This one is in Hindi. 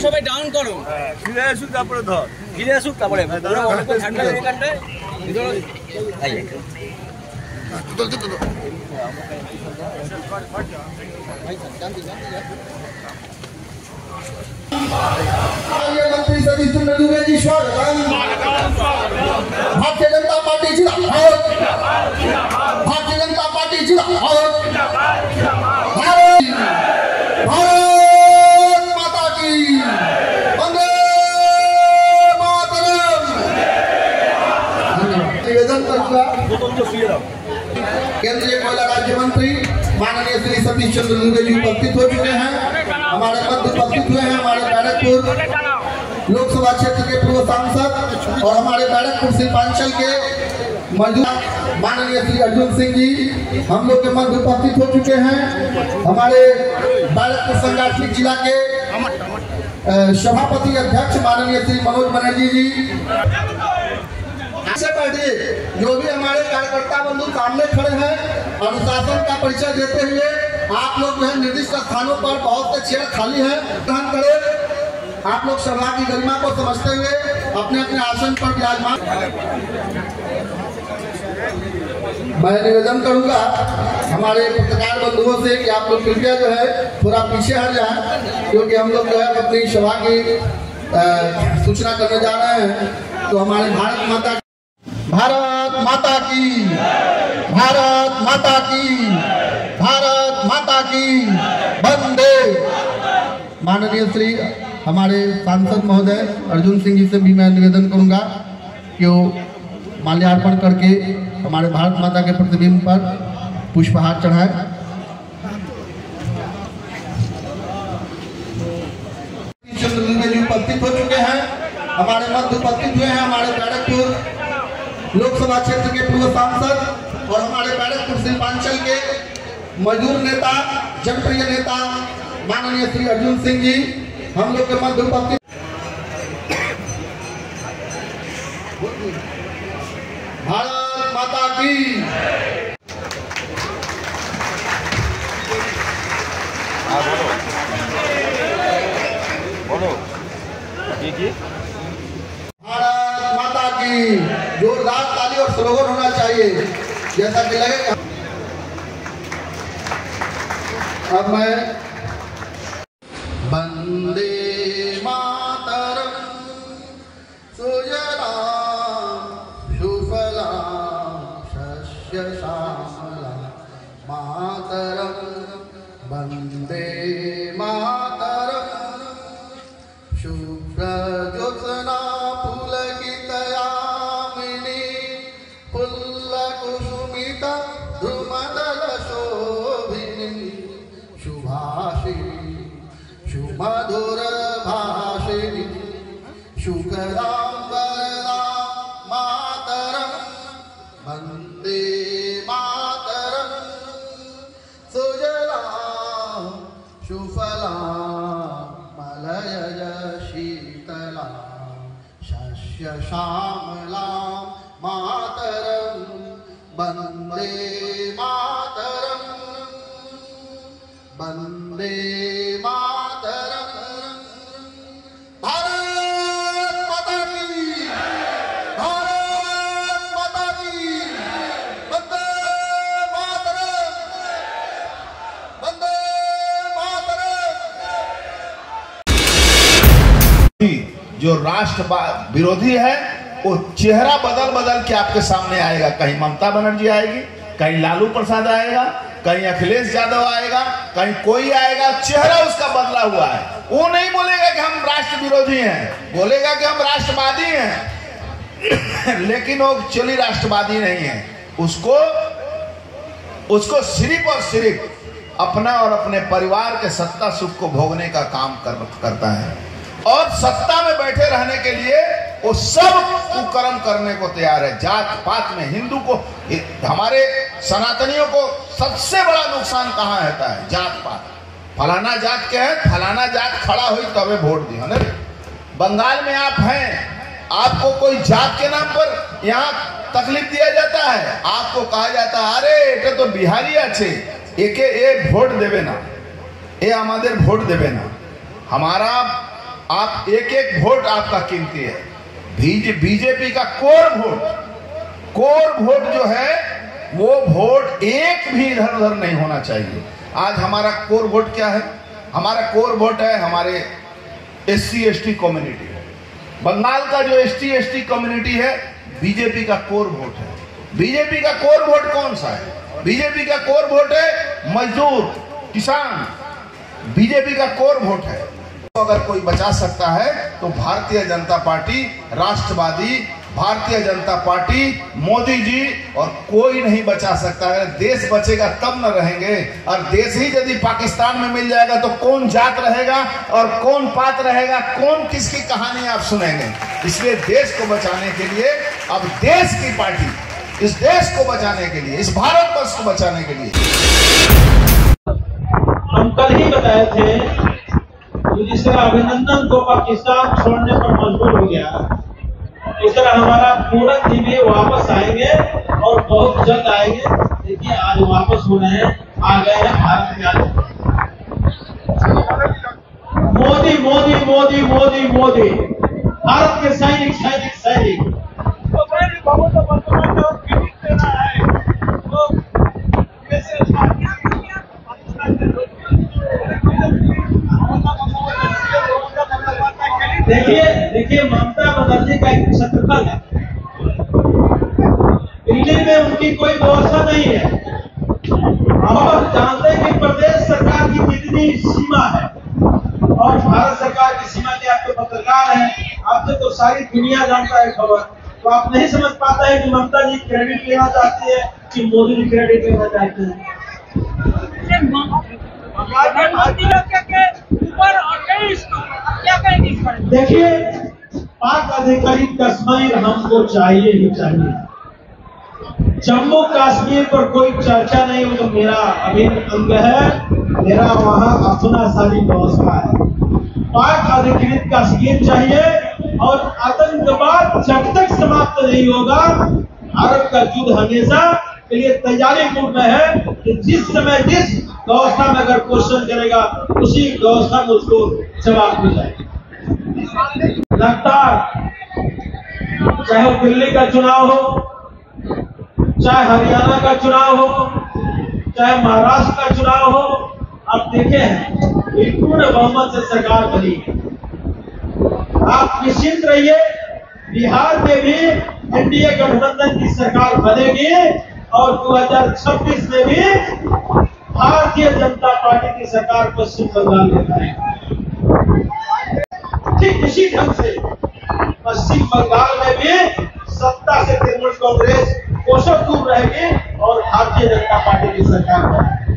সবাই ডাউন করো, ফিরে আসুক তারপরে ধর, ফিরে আসুক তারপরে मंत्री सतीश चंद्र दुबे जी स्वागत। भारतीय जनता पार्टी जिंदाबाद, भारतीय जनता पार्टी जिंदाबाद, भारत माता की, वंदे मातरम। निवेदन करूंगा केंद्रीय कोयला राज्य मंत्री माननीय श्री सतीश चंद्र दुबे जी उपस्थित हो चुके हैं, हमारे मध्य उपस्थित हुए हैं हमारे बैरकपुर लोकसभा क्षेत्र के पूर्व सांसद और हमारे बैरकपुर शिल्पांचल के मौजूदा माननीय श्री अर्जुन सिंह जी हम लोग के मध्य उपस्थित हो चुके हैं। हमारे बैरकपुर सांगठनिक जिला के सभापति अध्यक्ष माननीय श्री मनोज बनर्जी जी से पहले जो भी हमारे कार्यकर्ता बंधु सामने खड़े हैं, अनुशासन का परिचय देते हुए आप लोग जो है निर्दिष्ट स्थानों पर बहुत से चेयर खाली हैं, ग्रहण करें। आप लोग सभा की गरिमा को समझते हुए अपने अपने आसन पर विराजमान। मैं निवेदन करूंगा हमारे पत्रकार बंधुओं से कि आप लोग कृपया जो है थोड़ा पीछे हट जाएं, क्योंकि हम लोग जो है अपनी सभा की सूचना करने जा रहे हैं। तो हमारे भारत माता की, भारत माता की, भारत माता की, भारत माता की, वंदे। माननीय श्री हमारे सांसद महोदय अर्जुन सिंह जी से भी मैं निवेदन करूंगा कि वो माल्यार्पण करके हमारे भारत माता के प्रतिबिंब पर पुष्पहार चढ़ाए। चंद्र दुबे जी उपस्थित हो चुके हैं, हमारे मध्य उपस्थित हुए हैं हमारे बैरकपुर लोकसभा क्षेत्र के पूर्व सांसद और हमारे बैरकपुर शिल्पांचल के मजदूर नेता, जनप्रिय नेता माननीय श्री अर्जुन सिंह जी हम लोग के मध्य उपस्थित। भारत माता की, बोलो जी। भारत माता की, जोरदार ताली और स्लोगन होना चाहिए जैसा कि लगेगा। अब मैं वंदे मातरम सुजलाम सुफलाम शस्य श्यामलाम मातरम वंदे मातरम शुभ्र ज्योत्स्ना पुलकितयामिनी पुल्लकुसुमिता ध्रुमदल शोभिनी शुभाशिनी सुमधुर भाषिणी शुकरां वरदां मातरं वन्दे मातरं सुजलां सुफलां मलयज शीतलां शस्यश्यामलां मातरं वन्दे मातरं वन्दे मातरं। भारत माता की, भारत माता की, वंदे मातरम, वंदे मातरम। जो राष्ट्र विरोधी है वो चेहरा बदल बदल के आपके सामने आएगा। कहीं ममता बनर्जी आएगी, कहीं लालू प्रसाद आएगा, कहीं अखिलेश यादव आएगा, कहीं कोई आएगा, चेहरा उसका बदला हुआ है। वो नहीं बोलेगा कि हम राष्ट्र विरोधी हैं, बोलेगा कि हम राष्ट्रवादी हैं लेकिन वो एक्चुअली राष्ट्रवादी नहीं है। उसको सिर्फ और सिर्फ अपना और अपने परिवार के सत्ता सुख को भोगने का काम करता है और सत्ता में बैठे रहने के लिए वो सब कुकर्म करने को तैयार है। जात पात में हिंदू को, हमारे सनातनियों को सबसे बड़ा नुकसान कहाँ होता है? जात पात। फलाना जात के है, फलाना जात खड़ा हुई तबे वोट दी। बंगाल में आप हैं, आपको कोई जात के नाम पर यहाँ तकलीफ दिया जाता है, आपको कहा जाता है अरे এটা तो बिहारी আছে, एके ए वोट देवे ना, ये हमारे वोट देवे ना। हमारा आप एक एक वोट आपका कीमती है। बीजेपी का कोर वोट जो है वो वोट एक भी इधर उधर नहीं होना चाहिए। आज हमारा कोर वोट क्या है? हमारा कोर वोट है हमारे SC ST कम्युनिटी। बंगाल का जो ST ST कम्युनिटी है बीजेपी का कोर वोट है। बीजेपी का कोर वोट कौन सा है? बीजेपी का कोर वोट है मजदूर, किसान। बीजेपी का कोर वोट है। तो अगर कोई बचा सकता है तो भारतीय जनता पार्टी, राष्ट्रवादी भारतीय जनता पार्टी, मोदी जी, और कोई नहीं बचा सकता है। देश बचेगा तब न रहेंगे। और देश ही यदि पाकिस्तान में मिल जाएगा तो कौन जात रहेगा और कौन पात रहेगा, कौन किसकी कहानी आप सुनेंगे। इसलिए देश को बचाने के लिए अब देश की पार्टी, इस देश को बचाने के लिए, इस भारतवर्ष को बचाने के लिए, हम कल ही बताए थे कि जिस तरह अभिनंदन को पाकिस्तान छोड़ने पर मजबूर हो गया, इस तरह हमारा पूरन जी भी वापस आएंगे और बहुत जल्द आएंगे। देखिए आज वापस हो रहे हैं, आ गए हैं भारत में। मोदी मोदी मोदी मोदी मोदी, भारत के सैनिक सैनिक सैनिक। देखिए ममता बनर्जी का एक शत्रुघ्न है। दिल्ली में उनकी कोई व्यवस्था नहीं है। और जानते हैं कि प्रदेश सरकार की कितनी सीमा है और भारत सरकार की सीमा के आपके पत्रकार हैं, आपसे तो सारी दुनिया जानता है खबर। तो आप नहीं समझ पाता है कि ममता जी क्रेडिट लेना चाहती है कि मोदी जी क्रेडिट लेना चाहते हैं। देखिए पाक अधिकारी कश्मीर हमको चाहिए ही चाहिए। जम्मू कश्मीर पर कोई चर्चा नहीं, वो तो मेरा अभिन्न अंग है, मेरा वहां अपना सारी व्यवस्था है। पाक अधिकृत कश्मीर चाहिए और आतंकवाद जब तक समाप्त नहीं होगा, भारत का युद्ध हमेशा के लिए तैयारी पूर्ण है कि जिस समय जिस व्यवस्था में अगर क्वेश्चन करेगा उसी व्यवस्था में उसको जवाब मिल जाएगा। लगातार चाहे वो दिल्ली का चुनाव हो, चाहे हरियाणा का चुनाव हो, चाहे महाराष्ट्र का चुनाव हो, आप देखे हैं पूर्ण बहुमत से सरकार बनी है। आप निश्चिंत रहिए, बिहार में भी एनडीए गठबंधन की सरकार बनेगी और 2026 में भी भारतीय जनता पार्टी की सरकार पश्चिम बंगाल में बनेगी। ठीक इसी ढंग से पश्चिम बंगाल में भी सत्ता से तृणमूल कांग्रेस कोसों दूर रहेगी और भारतीय जनता पार्टी की सरकार बनेगी।